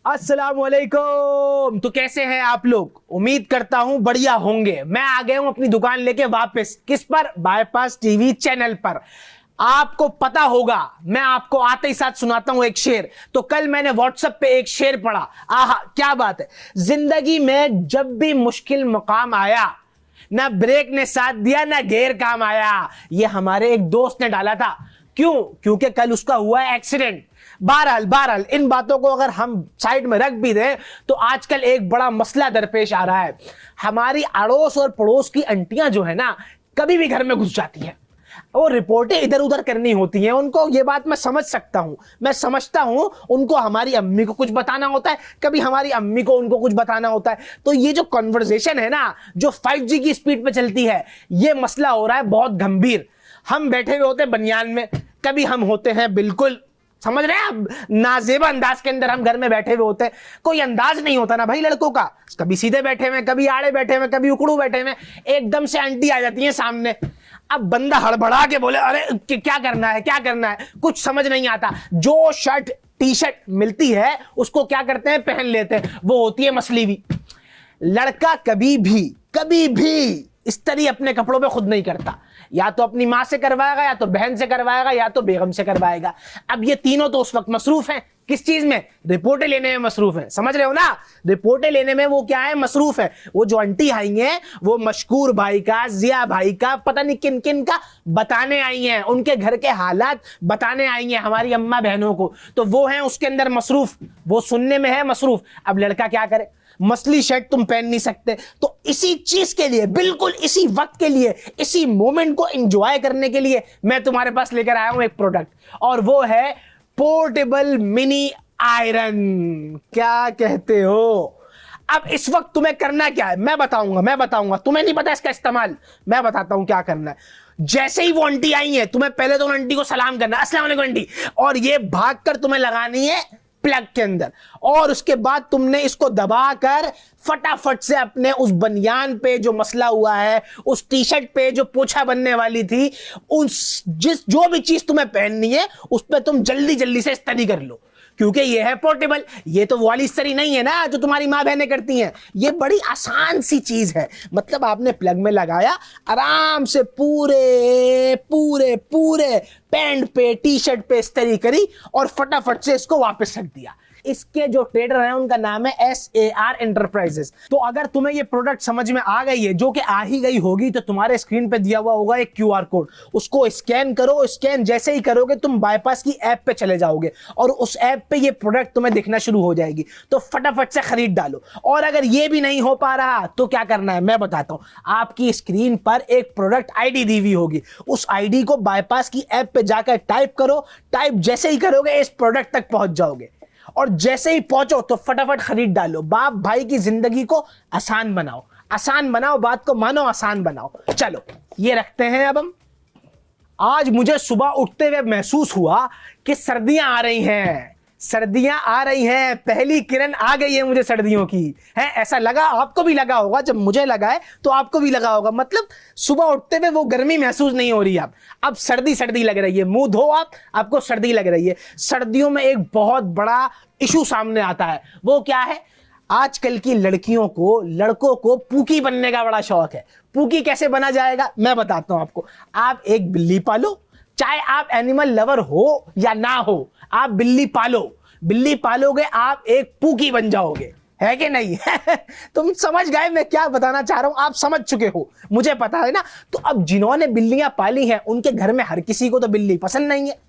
अस्सलामुअलैकुम। तो कैसे हैं आप लोग? उम्मीद करता हूं बढ़िया होंगे। मैं आ गया हूं अपनी दुकान लेके वापस। किस पर? बाईपास टीवी चैनल पर। आपको पता होगा, मैं आपको आते ही साथ सुनाता हूं एक शेर। तो कल मैंने व्हाट्सएप पे एक शेर पढ़ा। आहा क्या बात है। जिंदगी में जब भी मुश्किल मुकाम आया, ना ब्रेक ने साथ दिया ना गेयर काम आया। ये हमारे एक दोस्त ने डाला था। क्यों? क्योंकि कल उसका हुआ एक्सीडेंट। बहरहाल इन बातों को अगर हम साइड में रख भी दें तो आजकल एक बड़ा मसला दरपेश आ रहा है। हमारी अड़ोस और पड़ोस की आंटियां जो है ना, कभी भी घर में घुस जाती हैं। वो रिपोर्टें इधर उधर करनी होती हैं उनको। ये बात मैं समझ सकता हूं, मैं समझता हूं। उनको हमारी अम्मी को कुछ बताना होता है, कभी हमारी अम्मी को उनको कुछ बताना होता है। तो ये जो कन्वर्सेशन है ना, जो 5G की स्पीड पे चलती है, ये मसला हो रहा है बहुत गंभीर। हम बैठे हुए होते हैं बनियान में, कभी हम होते हैं बिल्कुल, समझ रहे हैं आप, नाजेबा अंदाज के अंदर हम घर में बैठे हुए होते हैं। कोई अंदाज नहीं होता ना भाई लड़कों का। कभी सीधे बैठे हुए, कभी आड़े बैठे हुए, कभी उकड़ू बैठे हुए। एकदम से आंटी आ जाती है सामने। अब बंदा हड़बड़ा के बोले अरे क्या करना है, क्या करना है, कुछ समझ नहीं आता। जो शर्ट टी शर्ट मिलती है उसको क्या करते हैं, पहन लेते हैं। वो होती है मसलीवी। लड़का कभी भी इस्त्री अपने कपड़ों पे खुद नहीं करता। या तो अपनी मां से करवाएगा, या तो बहन से करवाएगा, या तो बेगम से करवाएगा। अब ये तीनों तो उस वक्त मसरूफ हैं। किस चीज में? रिपोर्टें लेने में मसरूफ है। समझ रहे हो ना? रिपोर्टें लेने में वो क्या है, मसरूफ है। वो जो आंटी आई हैं, वो मशकूर भाई का, जिया भाई का, पता नहीं किन किन का बताने आई हैं, उनके घर के हालात बताने आई हैं हमारी अम्मा बहनों को। तो वो हैं उसके अंदर मसरूफ, वो सुनने में है मसरूफ। अब लड़का क्या करे? मसली शर्ट तुम पहन नहीं सकते। तो इसी चीज के लिए, बिल्कुल इसी वक्त के लिए, इसी मोमेंट को एंजॉय करने के लिए मैं तुम्हारे पास लेकर आया हूं एक प्रोडक्ट, और वो है पोर्टेबल मिनी आयरन। क्या कहते हो? अब इस वक्त तुम्हें करना क्या है मैं बताऊंगा। तुम्हें नहीं पता इसका इस्तेमाल, मैं बताता हूं क्या करना है। जैसे ही वो आंटी आई है, तुम्हें पहले तो उन आंटी को सलाम करना है, अस्सलाम वालेकुम आंटी, और ये भागकर तुम्हें लगानी है प्लग के अंदर। और उसके बाद तुमने इसको दबाकर फटाफट से अपने उस बनियान पे जो मसला हुआ है, उस टी शर्ट पे जो पोछा बनने वाली थी, उस जो भी चीज तुम्हें पहननी है उस पे तुम जल्दी जल्दी से इस्त्री कर लो। क्योंकि ये है पोर्टेबल। ये तो वाली इस्त्री नहीं है ना जो तुम्हारी माँ बहनें करती हैं। ये बड़ी आसान सी चीज है। मतलब आपने प्लग में लगाया, आराम से पूरे पूरे पूरे पैंट पे, टी शर्ट पे इस्त्री करी और फटाफट से इसको वापस रख दिया। इसके जो ट्रेडर हैं उनका नाम है SAR एंटरप्राइजेस। तो अगर तुम्हें ये प्रोडक्ट समझ में आ गई है, जो कि आ ही गई होगी, तो तुम्हारे स्क्रीन पे दिया हुआ होगा एक QR कोड। उसको स्कैन करो। स्कैन जैसे ही करोगे तुम बाईपास की ऐप पे चले जाओगे और उस ऐप पे ये प्रोडक्ट तुम्हें दिखना शुरू हो जाएगी। तो फटाफट से खरीद डालो। और अगर ये भी नहीं हो पा रहा तो क्या करना है मैं बताता हूं। आपकी स्क्रीन पर एक प्रोडक्ट ID दी हुई होगी। उस ID को बाईपास की ऐप पे जाकर टाइप करो। टाइप जैसे ही करोगे इस प्रोडक्ट तक पहुंच जाओगे, और जैसे ही पहुंचो तो फटाफट खरीद डालो। बाप भाई की जिंदगी को आसान बनाओ, आसान बनाओ, बात को मानो, आसान बनाओ। चलो ये रखते हैं। अब हम, आज मुझे सुबह उठते हुए महसूस हुआ कि सर्दियां आ रही हैं, सर्दियां आ रही हैं, पहली किरण आ गई है मुझे सर्दियों की। है ऐसा लगा? आपको भी लगा होगा। जब मुझे लगा है तो आपको भी लगा होगा। मतलब सुबह उठते हुए वो गर्मी महसूस नहीं हो रही है। अब सर्दी सर्दी लग रही है। मुंह धो आप, आपको सर्दी लग रही है। सर्दियों में एक बहुत बड़ा इशू सामने आता है। वो क्या है? आजकल की लड़कियों को, लड़कों को पूकी बनने का बड़ा शौक है। पूकी कैसे बना जाएगा मैं बताता हूं आपको। आप एक बिल्ली पालो, चाहे आप एनिमल लवर हो या ना हो, आप बिल्ली पालो। बिल्ली पालोगे आप एक पूकी बन जाओगे, है कि नहीं? तुम समझ गए मैं क्या बताना चाह रहा हूं, आप समझ चुके हो, मुझे पता है ना। तो अब जिन्होंने बिल्लियां पाली हैं उनके घर में हर किसी को तो बिल्ली पसंद नहीं है।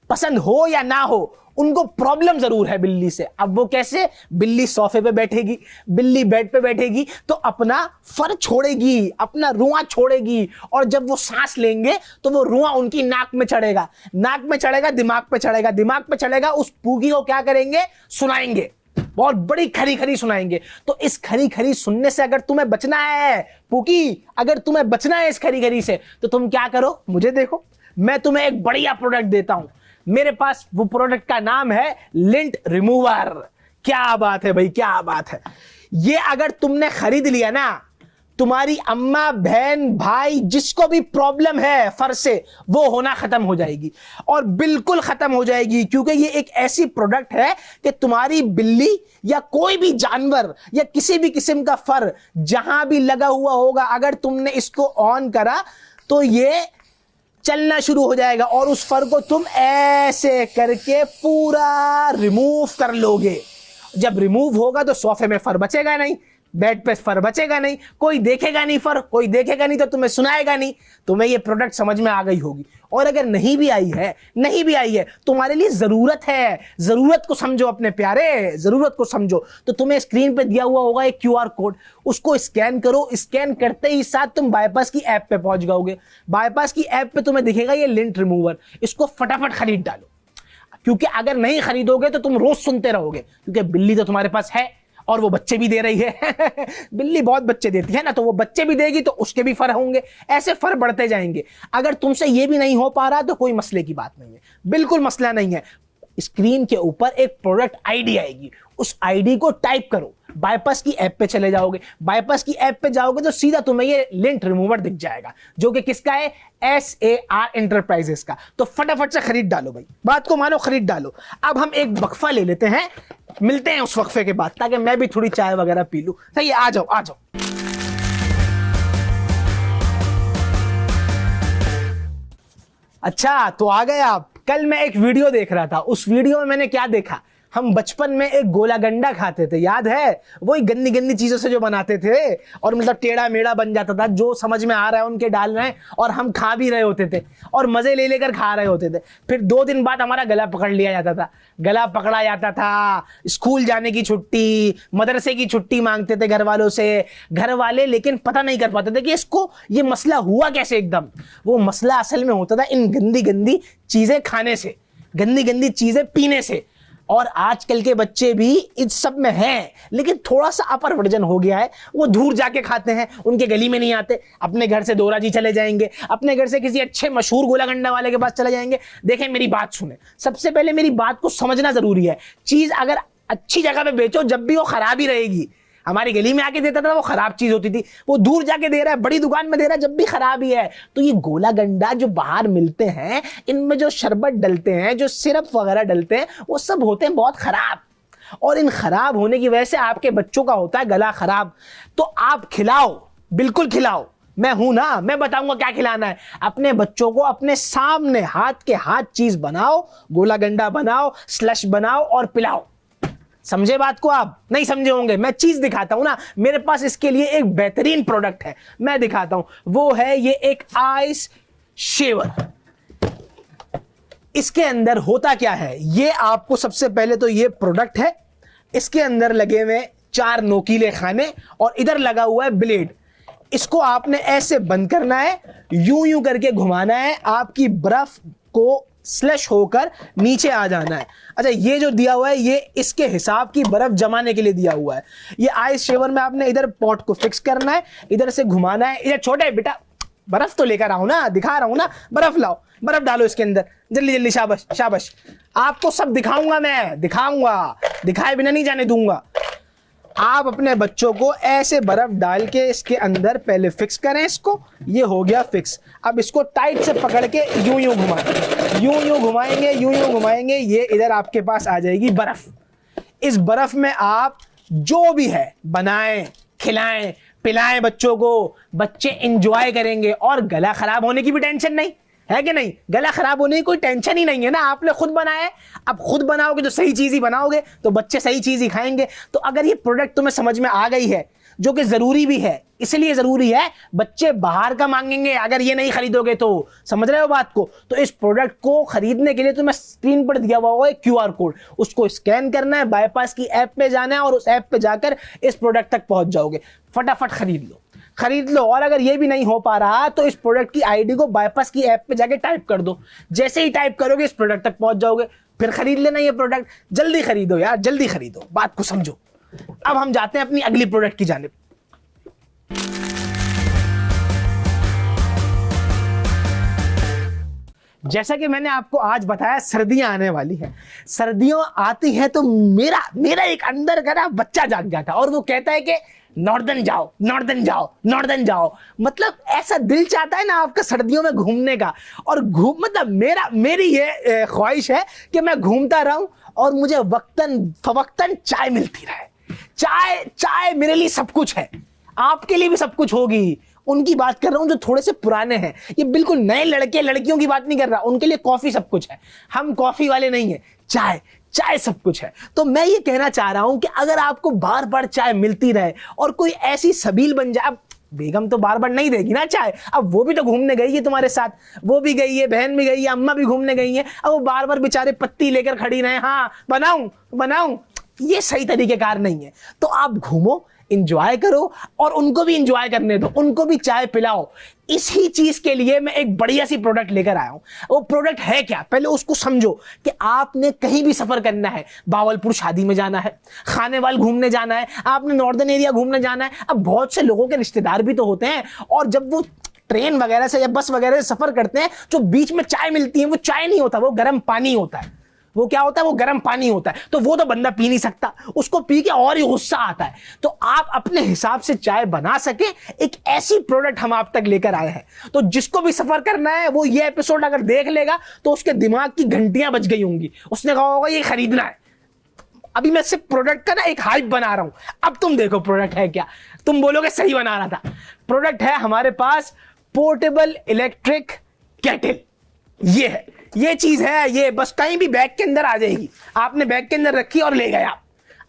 पसंद हो या ना हो, उनको प्रॉब्लम जरूर है बिल्ली से। अब वो कैसे? बिल्ली सोफे पे बैठेगी, बिल्ली बेड पे बैठेगी तो अपना फर छोड़ेगी, अपना रुआं छोड़ेगी, और जब वो सांस लेंगे तो वो रुआं उनकी नाक में चढ़ेगा, नाक में चढ़ेगा, दिमाग पे चढ़ेगा, दिमाग पे चढ़ेगा। उस पूगी को क्या करेंगे? सुनाएंगे, बहुत बड़ी खरी खरी सुनाएंगे। तो इस खरी खरी सुनने से अगर तुम्हें बचना है पूकी, अगर तुम्हें बचना है इस खरी खरी से, तो तुम क्या करो, मुझे देखो, मैं तुम्हें एक बढ़िया प्रोडक्ट देता हूं। मेरे पास वो प्रोडक्ट का नाम है लिंट रिमूवर। क्या बात है भाई, क्या बात है। ये अगर तुमने खरीद लिया ना तुम्हारी अम्मा, बहन, भाई, जिसको भी प्रॉब्लम है फर से, वो होना खत्म हो जाएगी, और बिल्कुल खत्म हो जाएगी, क्योंकि ये एक ऐसी प्रोडक्ट है कि तुम्हारी बिल्ली या कोई भी जानवर या किसी भी किस्म का फर जहां भी लगा हुआ होगा, अगर तुमने इसको ऑन करा तो ये चलना शुरू हो जाएगा, और उस फर को तुम ऐसे करके पूरा रिमूव कर लोगे। जब रिमूव होगा तो सोफे में फर बचेगा नहीं, बेड पे फर बचेगा नहीं, कोई देखेगा नहीं फर, कोई देखेगा नहीं तो तुम्हें सुनाएगा नहीं। तुम्हें ये प्रोडक्ट समझ में आ गई होगी, और अगर नहीं भी आई है तुम्हारे लिए जरूरत है, जरूरत को समझो अपने प्यारे, जरूरत को समझो। तो तुम्हें स्क्रीन पे दिया हुआ होगा एक QR कोड, उसको स्कैन करो, स्कैन करते ही साथ तुम बाईपास की ऐप पे पहुंच जाओगे। बाईपास की ऐप पे तुम्हें दिखेगा ये लिंट रिमूवर, इसको फटाफट खरीद डालो, क्योंकि अगर नहीं खरीदोगे तो तुम रोज सुनते रहोगे, क्योंकि बिल्ली तो तुम्हारे पास है और वो बच्चे भी दे रही है बिल्ली बहुत बच्चे देती है ना, तो वो बच्चे भी देगी तो उसके भी फर होंगे, ऐसे फर बढ़ते जाएंगे। अगर तुमसे ये भी नहीं हो पा रहा तो कोई मसले की बात नहीं है, बिल्कुल मसला नहीं है। स्क्रीन के ऊपर एक प्रोडक्ट आईडी आएगी, उस आईडी को टाइप करो, बाईपास की ऐप पे चले जाओगे। बाईपास की ऐप पे जाओगे तो सीधा तुम्हें ये लिंट रिमूवर दिख जाएगा, जो कि किसका है, SAR एंटरप्राइजेस का। तो फटाफट से खरीद डालो भाई, बात को मानो, खरीद डालो। अब हम एक वक्फा ले लेते हैं, मिलते हैं उस वक्फे के बाद, ताकि मैं भी थोड़ी चाय वगैरह पी लूं। सही है, आ जाओ आ जाओ। अच्छा तो आ गए आप। कल मैं एक वीडियो देख रहा था, उस वीडियो में मैंने क्या देखा, हम बचपन में एक गोला गंडा खाते थे, याद है, वही गंदी गंदी चीजों से जो बनाते थे, और मतलब टेढ़ा मेढ़ा बन जाता था, जो समझ में आ रहा है उनके डाल रहे हैं, और हम खा भी रहे होते थे और मजे ले लेकर खा रहे होते थे। फिर 2 दिन बाद हमारा गला पकड़ लिया जाता था, गला पकड़ा जाता था, स्कूल जाने की छुट्टी, मदरसे की छुट्टी मांगते थे घर वालों से, घर वाले लेकिन पता नहीं कर पाते थे कि इसको ये मसला हुआ कैसे एकदम। वो मसला असल में होता था इन गंदी गंदी चीजें खाने से, गंदी गंदी चीजें पीने से। और आजकल के बच्चे भी इस सब में हैं, लेकिन थोड़ा सा अपर वर्जन हो गया है, वो दूर जाके खाते हैं, उनके गली में नहीं आते, अपने घर से दोराजी चले जाएंगे, अपने घर से किसी अच्छे मशहूर गोला गंडा वाले के पास चले जाएंगे। देखें मेरी बात सुने, सबसे पहले मेरी बात को समझना जरूरी है। चीज अगर अच्छी जगह पे बेचो, जब भी वो खराब ही रहेगी। हमारी गली में आके देता था वो खराब चीज होती थी, वो दूर जाके दे रहा है, बड़ी दुकान में दे रहा है, जब भी खराब ही है। तो ये गोला गंडा जो बाहर मिलते हैं, इनमें जो शरबत डलते हैं, जो सिरप वगैरह डलते हैं, वो सब होते हैं बहुत खराब, और इन खराब होने की वजह से आपके बच्चों का होता है गला खराब। तो आप खिलाओ, बिल्कुल खिलाओ, मैं हूं ना, मैं बताऊंगा क्या खिलाना है। अपने बच्चों को अपने सामने हाथ के हाथ चीज बनाओ, गोला गंडा बनाओ, स्लश बनाओ और पिलाओ। समझे बात को? आप नहीं समझे होंगे, मैं चीज दिखाता हूं ना, मेरे पास इसके लिए एक बेहतरीन प्रोडक्ट है, मैं दिखाता हूं। वो है ये एक आइस शेवर। इसके अंदर होता क्या है, ये आपको सबसे पहले तो ये प्रोडक्ट है, इसके अंदर लगे हुए 4 नोकीले खाने, और इधर लगा हुआ है ब्लेड। इसको आपने ऐसे बंद करना है, यूं यूं करके घुमाना है, आपकी बर्फ को स्लश होकर नीचे आ जाना है। अच्छा, ये जो दिया हुआ है ये इसके हिसाब की बर्फ जमाने के लिए दिया हुआ है। ये आइस शेवर में आपने इधर पॉट को फिक्स करना है, इधर से घुमाना है। इधर छोटे बेटा बर्फ तो लेकर आओ ना, दिखा रहा हूं ना, बर्फ लाओ, बर्फ डालो इसके अंदर, जल्दी जल्दी, शाबाश शाबाश। आपको सब दिखाऊंगा, मैं दिखाऊंगा, दिखाए बिना नहीं जाने दूंगा। आप अपने बच्चों को ऐसे बर्फ डाल के इसके अंदर पहले फिक्स करें इसको, ये हो गया फिक्स। अब इसको टाइट से पकड़ के यूं यूं घुमाएं, यूं यूं घुमाएंगे, यूं यूं घुमाएंगे, ये इधर आपके पास आ जाएगी बर्फ। इस बर्फ में आप जो भी है बनाएं, खिलाएं, पिलाएं बच्चों को, बच्चे एंजॉय करेंगे, और गला खराब होने की भी टेंशन नहीं है कि नहीं। गला खराब होने की कोई टेंशन ही नहीं है ना, आपने खुद बनाया है। अब खुद बनाओगे तो सही चीज ही बनाओगे, तो बच्चे सही चीज ही खाएंगे। तो अगर ये प्रोडक्ट तुम्हें समझ में आ गई है, जो कि जरूरी भी है, इसलिए जरूरी है, बच्चे बाहर का मांगेंगे अगर ये नहीं खरीदोगे तो, समझ रहे हो बात को। तो इस प्रोडक्ट को खरीदने के लिए तुम्हें स्क्रीन पर दिया हुआ होगा एक QR कोड, उसको स्कैन करना है, बाईपास की ऐप पे जाना है, और उस ऐप पे जाकर इस प्रोडक्ट तक पहुंच जाओगे। फटाफट खरीद लो, खरीद लो। और अगर ये भी नहीं हो पा रहा तो इस प्रोडक्ट की आईडी को बाईपास की ऐप पे जाके टाइप कर दो, जैसे ही टाइप करोगे इस प्रोडक्ट तक पहुंच जाओगे, फिर खरीद लेना ये प्रोडक्ट। जल्दी खरीदो यार, जल्दी खरीदो, बात को समझो। अब हम जाते हैं अपनी अगली प्रोडक्ट की जानिब। जैसा कि मैंने आपको आज बताया, सर्दियां आने वाली हैं। सर्दियों आती हैं तो मेरा एक अंदर का ना बच्चा जाग जाता है, और वो कहता है कि नॉर्दर्न जाओ, नॉर्दर्न जाओ, नॉर्दर्न जाओ। मतलब ऐसा दिल चाहता है ना आपका सर्दियों में घूमने का, और मतलब मेरी ये ख्वाहिश है कि मैं घूमता रहूं और मुझे वक्तन फवक्तन चाय मिलती रहे। चाय मेरे लिए सब कुछ है, आपके लिए भी सब कुछ होगी। उनकी बात कर रहा हूं जो थोड़े से पुराने हैं, ये बिल्कुल नए लड़के लड़कियों की बात नहीं कर रहा। उनके लिए कॉफी सब कुछ है, हम कॉफी वाले नहीं है। चाय सब कुछ है। तो मैं ये कहना चाह रहा हूं कि अगर आपको बार बार चाय मिलती रहे और कोई ऐसी सबील बन जाए, अब बेगम तो बार बार नहीं देगी ना चाय, अब वो भी तो घूमने गई है तुम्हारे साथ, वो भी गई है, बहन भी गई है, अम्मा भी घूमने गई है, अब वो बार बार बेचारे पत्ती लेकर खड़ी रहे, हाँ बनाऊं, ये सही तरीकेकार नहीं है। तो आप घूमो, इंजॉय करो और उनको भी इंजॉय करने दो, उनको भी चाय पिलाओ। इसी चीज के लिए मैं एक बढ़िया सी प्रोडक्ट लेकर आया हूं। वो प्रोडक्ट है क्या, पहले उसको समझो कि आपने कहीं भी सफर करना है, बावलपुर शादी में जाना है, खानेवाल घूमने जाना है, आपने नॉर्दर्न एरिया घूमने जाना है। अब बहुत से लोगों के रिश्तेदार भी तो होते हैं, और जब वो ट्रेन वगैरह से या बस वगैरह से सफर करते हैं, जो बीच में चाय मिलती है, वो चाय नहीं होता, वो गर्म पानी होता है। वो क्या होता है, वो गर्म पानी होता है। तो वो तो बंदा पी नहीं सकता, उसको पी के और ही गुस्सा आता है। तो आप अपने हिसाब से चाय बना सके, एक ऐसी प्रोडक्ट हम आप तक लेकर आए हैं। तो जिसको भी सफर करना है, वो ये एपिसोड अगर देख लेगा तो उसके दिमाग की घंटियां बज गई होंगी, उसने कहा होगा ये खरीदना है। अभी मैं सिर्फ प्रोडक्ट का ना एक हाइप बना रहा हूं, अब तुम देखो प्रोडक्ट है क्या। तुम बोलोगे सही बना रहा था। प्रोडक्ट है हमारे पास पोर्टेबल इलेक्ट्रिक केटल। ये है, ये चीज है, ये बस कहीं भी बैग के अंदर आ जाएगी। आपने बैग के अंदर रखी और ले गया।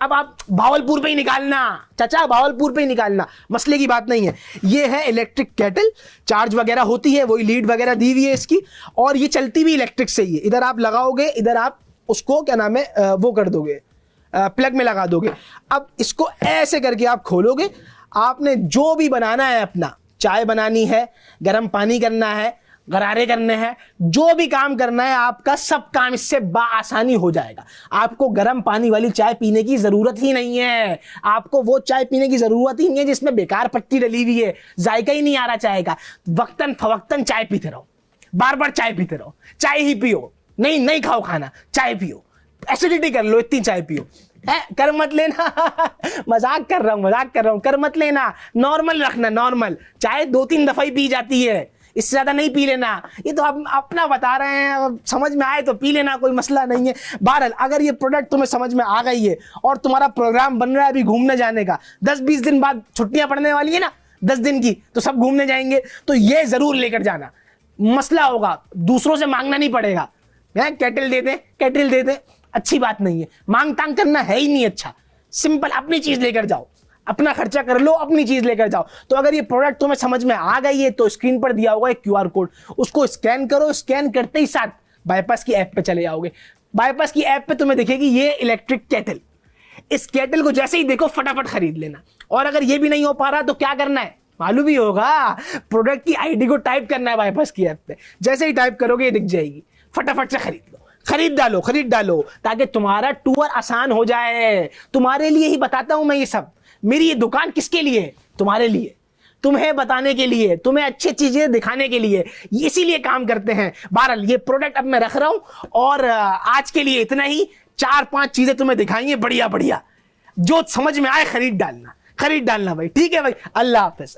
अब आप भावलपुर पे ही निकालना, चाचा भावलपुर पे ही निकालना, मसले की बात नहीं है। ये है इलेक्ट्रिक केटल, चार्ज वगैरह होती है, वही लीड वगैरह दी हुई है इसकी, और ये चलती भी इलेक्ट्रिक से ही है। इधर आप लगाओगे, इधर आप उसको क्या नाम है वो कर दोगे, प्लग में लगा दोगे। अब इसको ऐसे करके आप खोलोगे। आपने जो भी बनाना है, अपना चाय बनानी है, गर्म पानी करना है, गरारे करने हैं, जो भी काम करना है आपका, सब काम इससे आसानी हो जाएगा। आपको गर्म पानी वाली चाय पीने की जरूरत ही नहीं है। आपको वो चाय पीने की जरूरत ही नहीं है जिसमें बेकार पत्ती डली हुई है, जायका ही नहीं आ रहा चाय का। वक्तन फवक्तन चाय पीते रहो, बार बार चाय पीते रहो, चाय ही पियो, नहीं खाओ खाना, चाय पियो, एसिडिटी कर लो, इतनी चाय पियो। कर मत लेना मजाक कर रहा हूं, कर मत लेना, नॉर्मल रखना, नॉर्मल। चाय 2-3 दफा ही पी जाती है, इससे ज्यादा नहीं पी लेना। ये तो आप अपना बता रहे हैं, समझ में आए तो पी लेना, कोई मसला नहीं है। बहरहाल अगर ये प्रोडक्ट तुम्हें समझ में आ गई है और तुम्हारा प्रोग्राम बन रहा है अभी घूमने जाने का, 10-20 दिन बाद छुट्टियां पड़ने वाली है ना, 10 दिन की, तो सब घूमने जाएंगे, तो ये जरूर लेकर जाना। मसला होगा, दूसरों से मांगना नहीं पड़ेगा। केटल दे दे, अच्छी बात नहीं है, मांग तांग करना है ही नहीं अच्छा। सिंपल अपनी चीज लेकर जाओ, अपना खर्चा कर लो, अपनी चीज लेकर जाओ। तो अगर ये प्रोडक्ट तुम्हें समझ में आ गई है तो स्क्रीन पर दिया होगा एक QR कोड, उसको स्कैन करो। स्कैन करते ही साथ बाईपास की ऐप पे चले जाओगे। बाईपास की ऐप पे तुम्हें दिखेगी ये इलेक्ट्रिक केटल। इस केटल को जैसे ही देखो फटाफट खरीद लेना। और अगर ये भी नहीं हो पा रहा तो क्या करना है मालूम ही होगा, प्रोडक्ट की ID को टाइप करना है बाईपास की ऐप पे। जैसे ही टाइप करोगे ये दिख जाएगी, फटाफट से खरीद लो, खरीद डालो ताकि तुम्हारा टूर आसान हो जाए। तुम्हारे लिए ही बताता हूं मैं ये सब। मेरी ये दुकान किसके लिए है? तुम्हारे लिए, तुम्हें बताने के लिए, तुम्हें अच्छी चीजें दिखाने के लिए, इसीलिए काम करते हैं। बहरहाल ये प्रोडक्ट अब मैं रख रहा हूं और आज के लिए इतना ही। 4-5 चीजें तुम्हें दिखाएंगे बढ़िया, जो समझ में आए खरीद डालना भाई। ठीक है भाई, अल्लाह हाफिज।